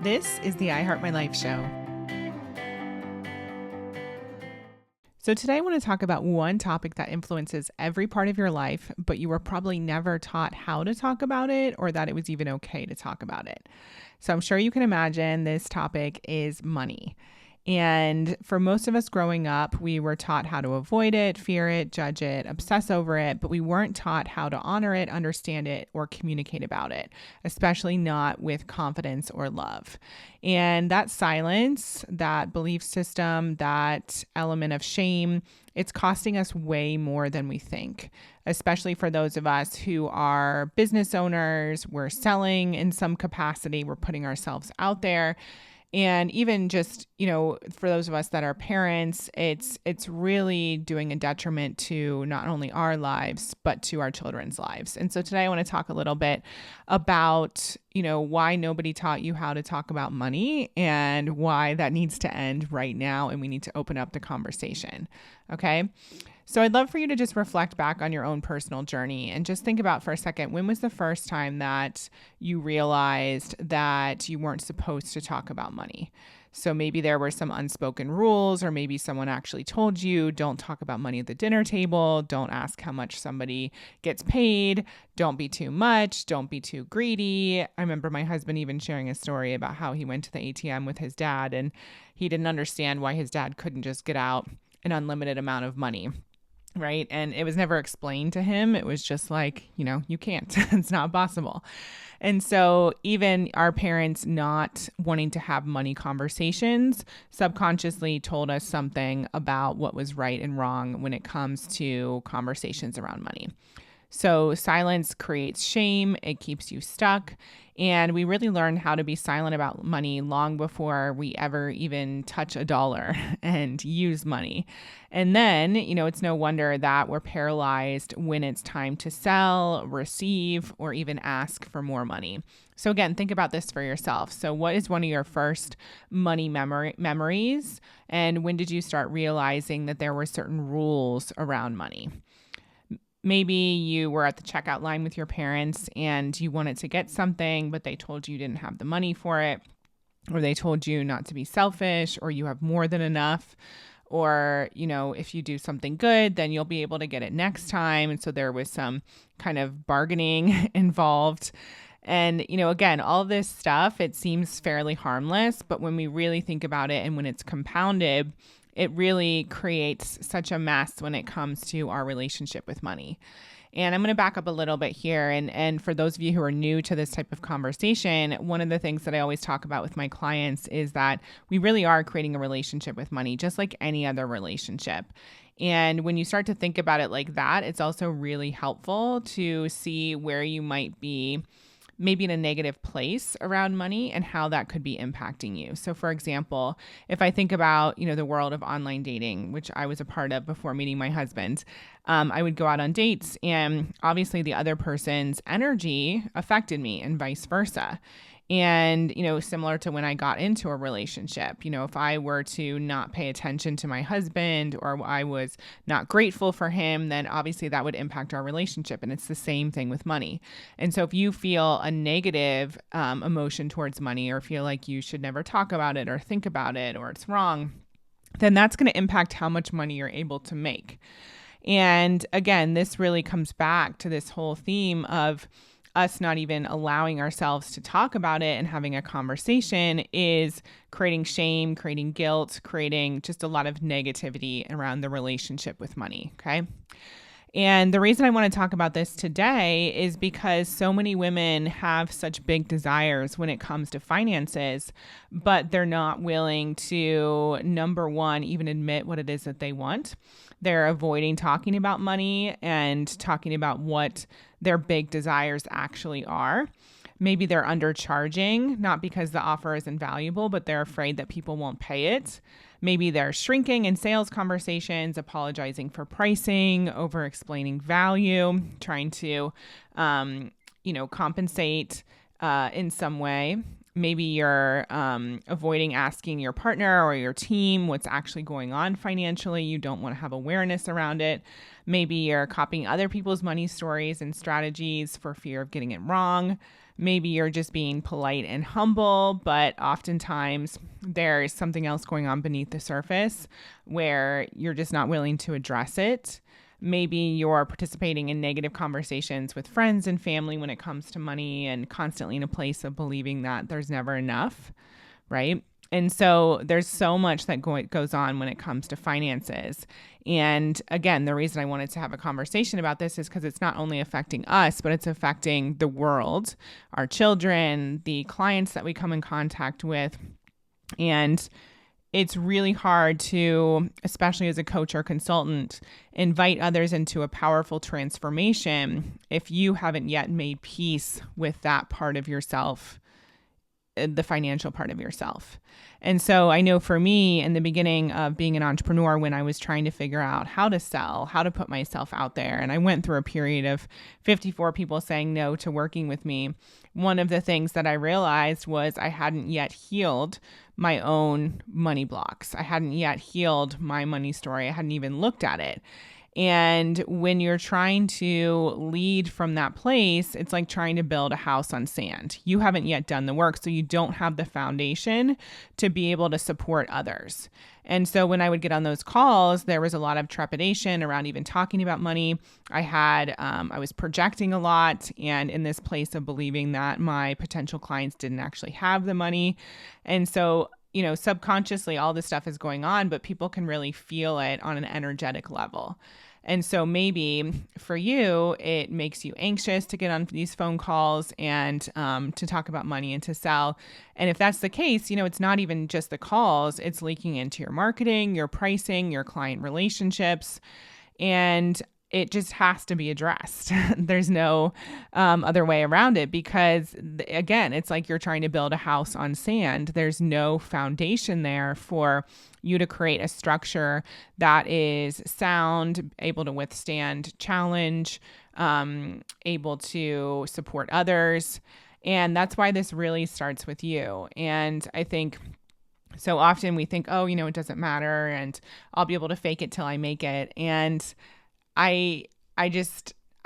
This is the I Heart My Life show. So today I want to talk about one topic that influences every part of your life, but you were probably never taught how to talk about it or that it was even okay to talk about it. So I'm sure you can imagine this topic is money. And for most of us growing up, we were taught how to avoid it, fear it, judge it, obsess over it, but we weren't taught how to honor it, understand it, or communicate about it, especially not with confidence or love. And that silence, that belief system, that element of shame, it's costing us way more than we think, especially for those of us who are business owners, we're selling in some capacity, we're putting ourselves out there. And even just, for those of us that are parents, it's really doing a detriment to not only our lives, but to our children's lives. And so today I want to talk a little bit about, why nobody taught you how to talk about money and why that needs to end right now. And we need to open up the conversation. Okay. So I'd love for you to just reflect back on your own personal journey and just think about for a second, when was the first time that you realized that you weren't supposed to talk about money? So maybe there were some unspoken rules, or maybe someone actually told you, don't talk about money at the dinner table. Don't ask how much somebody gets paid. Don't be too much. Don't be too greedy. I remember my husband even sharing a story about how he went to the ATM with his dad and he didn't understand why his dad couldn't just get out an unlimited amount of money. Right. And it was never explained to him. It was just like, you can't, it's not possible. And so even our parents not wanting to have money conversations subconsciously told us something about what was right and wrong when it comes to conversations around money. So silence creates shame. It keeps you stuck. And we really learn how to be silent about money long before we ever even touch a dollar and use money. And then, it's no wonder that we're paralyzed when it's time to sell, receive, or even ask for more money. So again, think about this for yourself. So what is one of your first money memories? And when did you start realizing that there were certain rules around money? Maybe you were at the checkout line with your parents and you wanted to get something, but they told you didn't have the money for it, or they told you not to be selfish, or you have more than enough, or, if you do something good, then you'll be able to get it next time. And so there was some kind of bargaining involved. And, again, all this stuff, it seems fairly harmless, but when we really think about it and when it's compounded, it really creates such a mess when it comes to our relationship with money. And I'm going to back up a little bit here. And for those of you who are new to this type of conversation, one of the things that I always talk about with my clients is that we really are creating a relationship with money, just like any other relationship. And when you start to think about it like that, it's also really helpful to see where you might be maybe in a negative place around money and how that could be impacting you. So for example, if I think about, the world of online dating, which I was a part of before meeting my husband, I would go out on dates and obviously the other person's energy affected me and vice versa. And, similar to when I got into a relationship, if I were to not pay attention to my husband or I was not grateful for him, then obviously that would impact our relationship. And it's the same thing with money. And so if you feel a negative emotion towards money or feel like you should never talk about it or think about it or it's wrong, then that's going to impact how much money you're able to make. And again, this really comes back to this whole theme of us not even allowing ourselves to talk about it and having a conversation is creating shame, creating guilt, creating just a lot of negativity around the relationship with money. Okay. And the reason I want to talk about this today is because so many women have such big desires when it comes to finances, but they're not willing to, number one, even admit what it is that they want. They're avoiding talking about money and talking about what their big desires actually are. Maybe they're undercharging, not because the offer is invaluable, but they're afraid that people won't pay it. Maybe they're shrinking in sales conversations, apologizing for pricing, over-explaining value, trying to, compensate in some way. Maybe you're avoiding asking your partner or your team what's actually going on financially. You don't want to have awareness around it. Maybe you're copying other people's money stories and strategies for fear of getting it wrong. Maybe you're just being polite and humble, but oftentimes there's something else going on beneath the surface where you're just not willing to address it. Maybe you're participating in negative conversations with friends and family when it comes to money and constantly in a place of believing that there's never enough, right? And so there's so much that goes on when it comes to finances. And again, the reason I wanted to have a conversation about this is because it's not only affecting us, but it's affecting the world, our children, the clients that we come in contact with. And it's really hard to, especially as a coach or consultant, invite others into a powerful transformation if you haven't yet made peace with that part of yourself, the financial part of yourself. And so I know for me in the beginning of being an entrepreneur, when I was trying to figure out how to sell, how to put myself out there, and I went through a period of 54 people saying no to working with me, one of the things that I realized was I hadn't yet healed my own money blocks. I hadn't yet healed my money story. I hadn't even looked at it. And when you're trying to lead from that place, it's like trying to build a house on sand. You haven't yet done the work, so you don't have the foundation to be able to support others. And so when I would get on those calls, there was a lot of trepidation around even talking about money. I was projecting a lot and in this place of believing that my potential clients didn't actually have the money. And so subconsciously all this stuff is going on, but people can really feel it on an energetic level. And so maybe for you, it makes you anxious to get on these phone calls and to talk about money and to sell. And if that's the case, it's not even just the calls, it's leaking into your marketing, your pricing, your client relationships. And it just has to be addressed. There's no other way around it because, again, it's like you're trying to build a house on sand. There's no foundation there for you to create a structure that is sound, able to withstand challenge, able to support others. And that's why this really starts with you. And I think so often we think, it doesn't matter and I'll be able to fake it till I make it. And I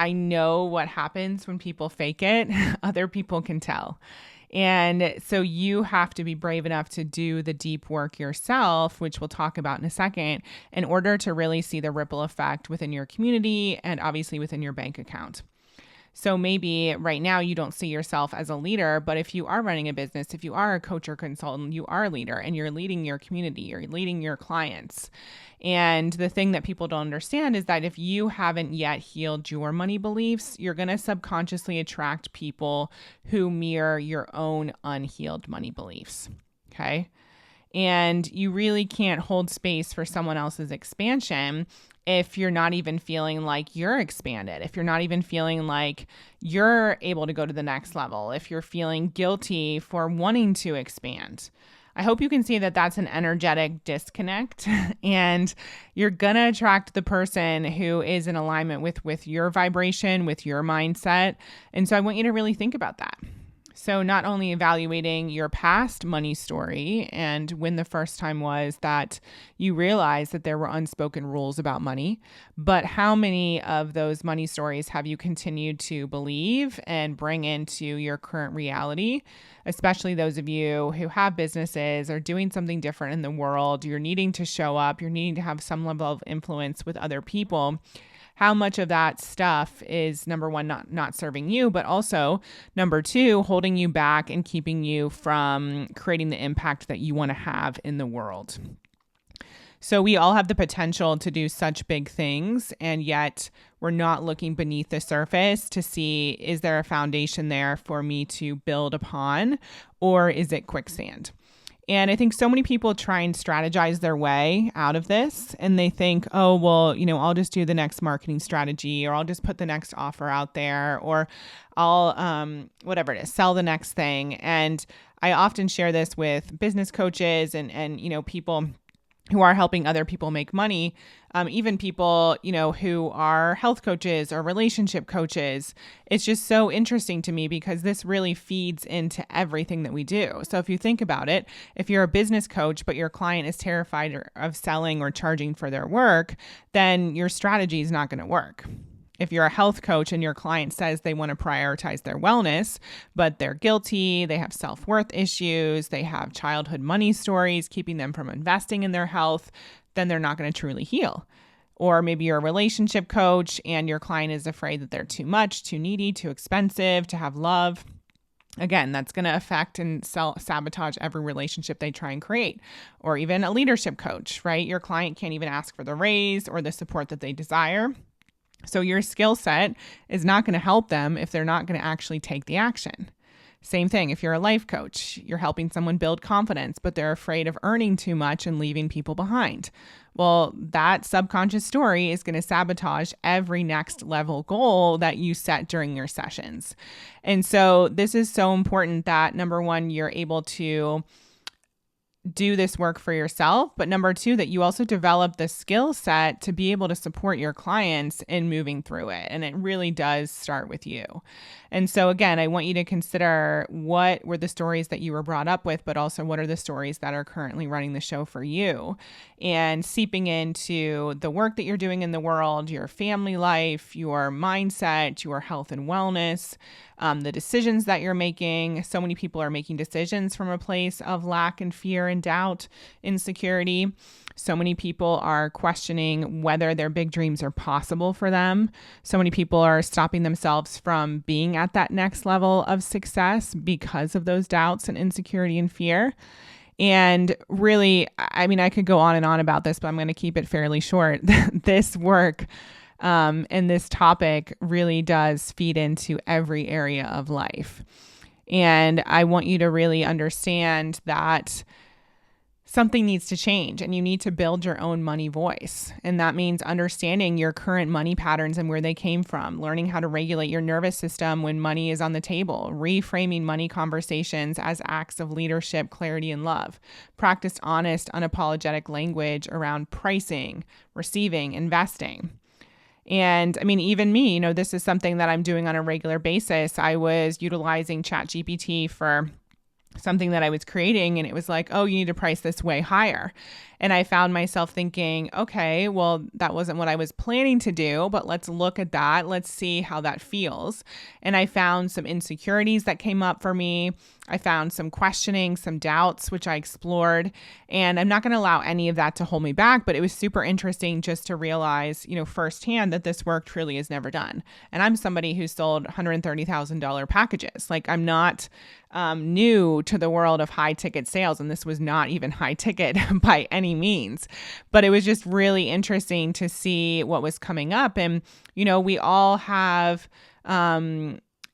know what happens when people fake it. Other people can tell. And so you have to be brave enough to do the deep work yourself, which we'll talk about in a second, in order to really see the ripple effect within your community and obviously within your bank account. So maybe right now you don't see yourself as a leader, but if you are running a business, if you are a coach or consultant, you are a leader and you're leading your community, you're leading your clients. And the thing that people don't understand is that if you haven't yet healed your money beliefs, you're going to subconsciously attract people who mirror your own unhealed money beliefs. Okay. And you really can't hold space for someone else's expansion if you're not even feeling like you're expanded, if you're not even feeling like you're able to go to the next level, if you're feeling guilty for wanting to expand. I hope you can see that that's an energetic disconnect and you're going to attract the person who is in alignment with your vibration, with your mindset. And so I want you to really think about that. So not only evaluating your past money story and when the first time was that you realized that there were unspoken rules about money, but how many of those money stories have you continued to believe and bring into your current reality, especially those of you who have businesses or doing something different in the world, you're needing to show up, you're needing to have some level of influence with other people. How much of that stuff is, number one, not serving you, but also, number two, holding you back and keeping you from creating the impact that you want to have in the world. So we all have the potential to do such big things, and yet we're not looking beneath the surface to see, is there a foundation there for me to build upon, or is it quicksand? And I think so many people try and strategize their way out of this. And they think, oh, well, I'll just do the next marketing strategy, or I'll just put the next offer out there, or I'll, whatever it is, sell the next thing. And I often share this with business coaches and people who are helping other people make money, even people, who are health coaches or relationship coaches. It's just so interesting to me because this really feeds into everything that we do. So if you think about it, if you're a business coach, but your client is terrified of selling or charging for their work, then your strategy is not going to work. If you're a health coach and your client says they want to prioritize their wellness, but they're guilty, they have self-worth issues, they have childhood money stories keeping them from investing in their health, then they're not going to truly heal. Or maybe you're a relationship coach and your client is afraid that they're too much, too needy, too expensive to have love. Again, that's going to affect and sabotage every relationship they try and create. Or even a leadership coach, right? Your client can't even ask for the raise or the support that they desire. So your skill set is not going to help them if they're not going to actually take the action. Same thing, if you're a life coach, you're helping someone build confidence, but they're afraid of earning too much and leaving people behind. Well, that subconscious story is going to sabotage every next level goal that you set during your sessions. And so this is so important that, number one, you're able to do this work for yourself, but number two, that you also develop the skill set to be able to support your clients in moving through it. And it really does start with you. And so again, I want you to consider what were the stories that you were brought up with, but also what are the stories that are currently running the show for you and seeping into the work that you're doing in the world, your family life, your mindset, your health and wellness, the decisions that you're making. So many people are making decisions from a place of lack and fear and doubt, insecurity. So many people are questioning whether their big dreams are possible for them. So many people are stopping themselves from being at that next level of success because of those doubts and insecurity and fear. And really, I mean, I could go on and on about this, but I'm going to keep it fairly short. This work and this topic really does feed into every area of life. And I want you to really understand that something needs to change and you need to build your own money voice. And that means understanding your current money patterns and where they came from, learning how to regulate your nervous system when money is on the table, reframing money conversations as acts of leadership, clarity, and love. Practice honest, unapologetic language around pricing, receiving, investing. And I mean, even me, this is something that I'm doing on a regular basis. I was utilizing ChatGPT for something that I was creating, and it was like, oh, you need to price this way higher. And I found myself thinking, okay, well, that wasn't what I was planning to do, but let's look at that. Let's see how that feels. And I found some insecurities that came up for me. I found some questioning, some doubts, which I explored. And I'm not going to allow any of that to hold me back, but it was super interesting just to realize, firsthand that this work truly is never done. And I'm somebody who sold $130,000 packages. Like, I'm not new to the world of high ticket sales. And this was not even high ticket by any means, but it was just really interesting to see what was coming up. And, we all have,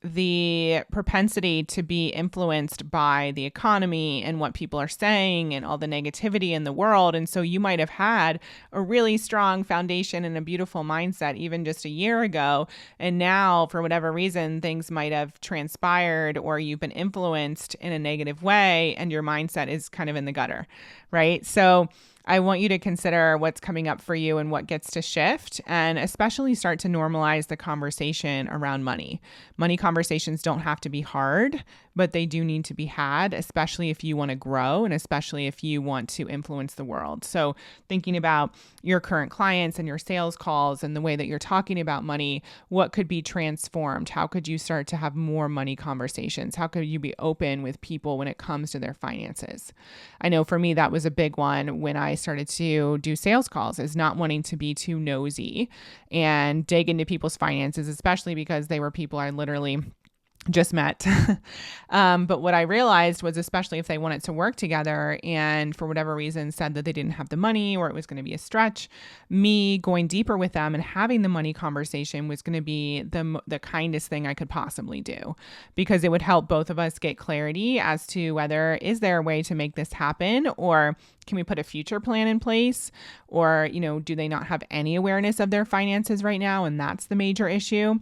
the propensity to be influenced by the economy and what people are saying and all the negativity in the world. And so you might have had a really strong foundation and a beautiful mindset even just a year ago. And now, for whatever reason, things might have transpired or you've been influenced in a negative way and your mindset is kind of in the gutter, right? So I want you to consider what's coming up for you and what gets to shift, and especially start to normalize the conversation around money. Money conversations don't have to be hard, but they do need to be had, especially if you want to grow and especially if you want to influence the world. So thinking about your current clients and your sales calls and the way that you're talking about money, what could be transformed? How could you start to have more money conversations? How could you be open with people when it comes to their finances? I know for me, that was a big one when I started to do sales calls, is not wanting to be too nosy and dig into people's finances, especially because they were people I literally just met. But what I realized was, especially if they wanted to work together and for whatever reason said that they didn't have the money or it was going to be a stretch, me going deeper with them and having the money conversation was going to be the kindest thing I could possibly do, because it would help both of us get clarity as to whether is there a way to make this happen, or can we put a future plan in place, or, do they not have any awareness of their finances right now? And that's the major issue.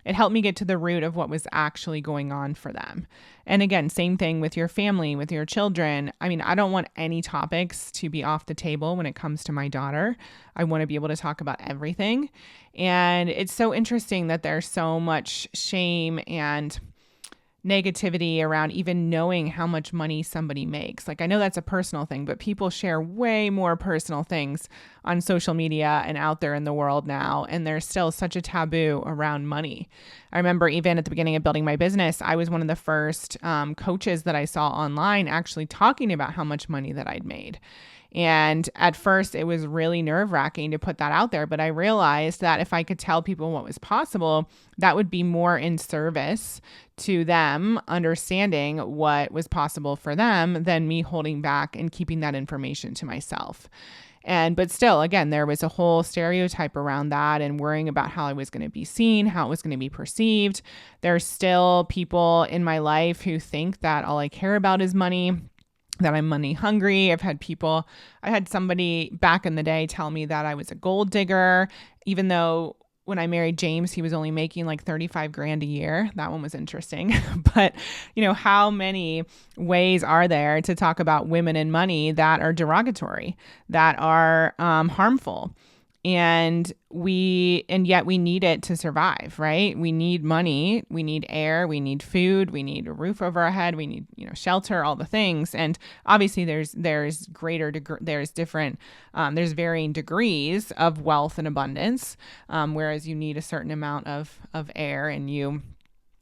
It helped me get to the root of what was actually going on for them. And again, same thing with your family, with your children. I mean, I don't want any topics to be off the table when it comes to my daughter. I want to be able to talk about everything. And it's so interesting that there's so much shame and negativity around even knowing how much money somebody makes. Like, I know that's a personal thing, but people share way more personal things on social media and out there in the world now. And there's still such a taboo around money. I remember even at the beginning of building my business, I was one of the first coaches that I saw online actually talking about how much money that I'd made. And at first, it was really nerve-wracking to put that out there. But I realized that if I could tell people what was possible, that would be more in service to them understanding what was possible for them than me holding back and keeping that information to myself. But still, again, there was a whole stereotype around that and worrying about how I was going to be seen, how it was going to be perceived. There's still people in my life who think that all I care about is money, that I'm money hungry. I had somebody back in the day tell me that I was a gold digger, even though when I married James, he was only making like 35 grand a year. That one was interesting. But, how many ways are there to talk about women and money that are derogatory, that are harmful? And yet we need it to survive, right? We need money, we need air, we need food, we need a roof over our head, we need, shelter, all the things. And obviously there's varying degrees of wealth and abundance, whereas you need a certain amount of air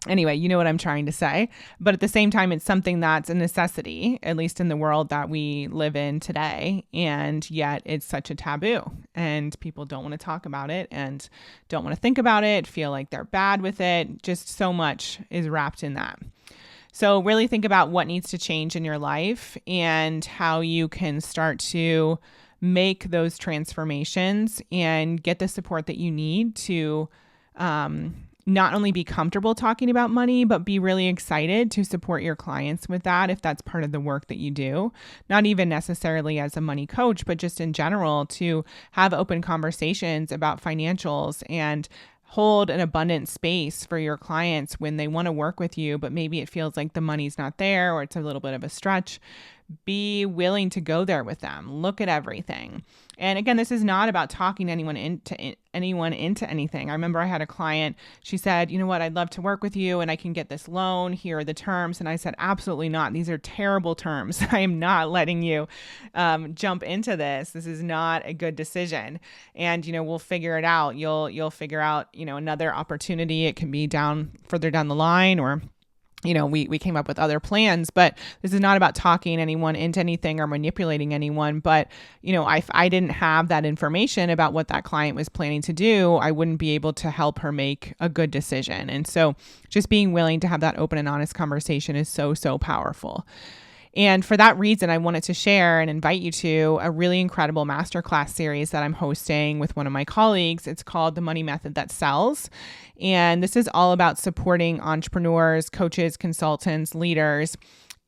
Anyway, you know what I'm trying to say. But at the same time, it's something that's a necessity, at least in the world that we live in today. And yet it's such a taboo and people don't want to talk about it and don't want to think about it, feel like they're bad with it. Just so much is wrapped in that. So really think about what needs to change in your life and how you can start to make those transformations and get the support that you need to, not only be comfortable talking about money, but be really excited to support your clients with that if that's part of the work that you do. Not even necessarily as a money coach, but just in general to have open conversations about financials and hold an abundant space for your clients when they want to work with you, but maybe it feels like the money's not there or it's a little bit of a stretch. Be willing to go there with them. Look at everything. And again, this is not about talking anyone into anything. I remember I had a client, she said, you know what, I'd love to work with you and I can get this loan. Here are the terms. And I said, absolutely not. These are terrible terms. I am not letting you jump into this. This is not a good decision. And, we'll figure it out. You'll figure out, another opportunity. It can be further down the line or we came up with other plans, but this is not about talking anyone into anything or manipulating anyone. But, if I didn't have that information about what that client was planning to do, I wouldn't be able to help her make a good decision. And so just being willing to have that open and honest conversation is so, so powerful. And for that reason, I wanted to share and invite you to a really incredible masterclass series that I'm hosting with one of my colleagues. It's called The Money Method That Sells. And this is all about supporting entrepreneurs, coaches, consultants, leaders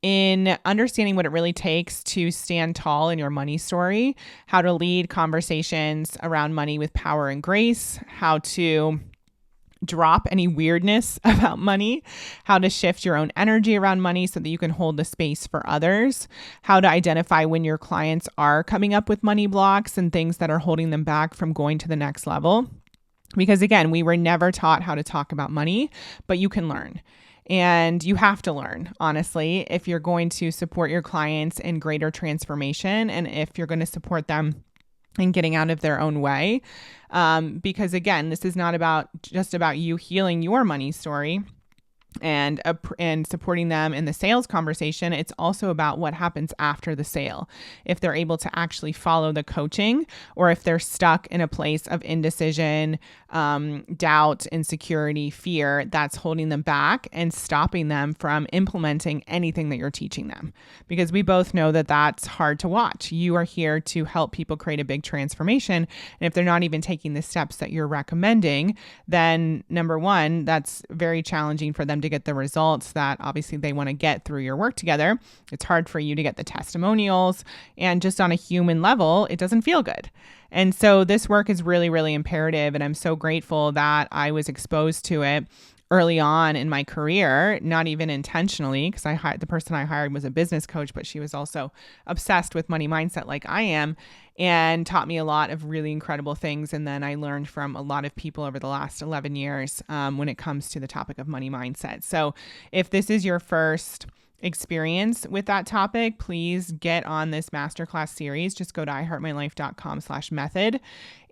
in understanding what it really takes to stand tall in your money story, how to lead conversations around money with power and grace, how to drop any weirdness about money, how to shift your own energy around money so that you can hold the space for others, how to identify when your clients are coming up with money blocks and things that are holding them back from going to the next level. Because again, we were never taught how to talk about money, but you can learn. And you have to learn, honestly, if you're going to support your clients in greater transformation and if you're going to support them and getting out of their own way. Because again, this is not just about you healing your money story and supporting them in the sales conversation. It's also about what happens after the sale. If they're able to actually follow the coaching or if they're stuck in a place of indecision, doubt, insecurity, fear, that's holding them back and stopping them from implementing anything that you're teaching them. Because we both know that that's hard to watch. You are here to help people create a big transformation. And if they're not even taking the steps that you're recommending, then number one, that's very challenging for them to get the results that obviously they want to get through your work together. It's hard for you to get the testimonials. And just on a human level, it doesn't feel good. And so this work is really, really imperative. And I'm so grateful that I was exposed to it early on in my career, not even intentionally, because the person I hired was a business coach, but she was also obsessed with money mindset like I am, and taught me a lot of really incredible things. And then I learned from a lot of people over the last 11 years when it comes to the topic of money mindset. So if this is your first experience with that topic, please get on this masterclass series. Just go to iheartmylife.com/method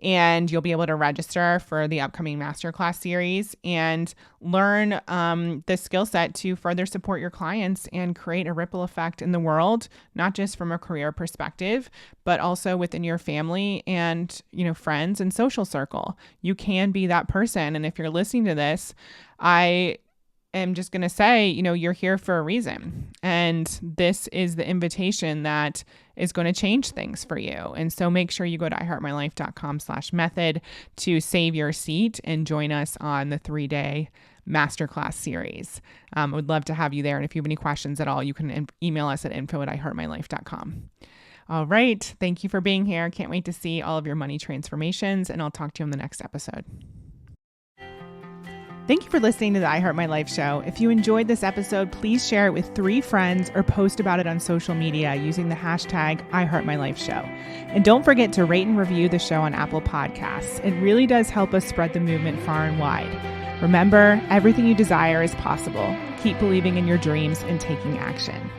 and you'll be able to register for the upcoming masterclass series and learn the skill set to further support your clients and create a ripple effect in the world, not just from a career perspective, but also within your family and, friends and social circle. You can be that person. And if you're listening to this, I'm just going to say, you're here for a reason. And this is the invitation that is going to change things for you. And so make sure you go to iheartmylife.com/method to save your seat and join us on the 3-day masterclass series. I would love to have you there. And if you have any questions at all, you can email us at info@iheartmylife.com. All right. Thank you for being here. Can't wait to see all of your money transformations, and I'll talk to you on the next episode. Thank you for listening to the I Heart My Life show. If you enjoyed this episode, please share it with 3 friends or post about it on social media using the hashtag #IHeartMyLifeShow. And don't forget to rate and review the show on Apple Podcasts. It really does help us spread the movement far and wide. Remember, everything you desire is possible. Keep believing in your dreams and taking action.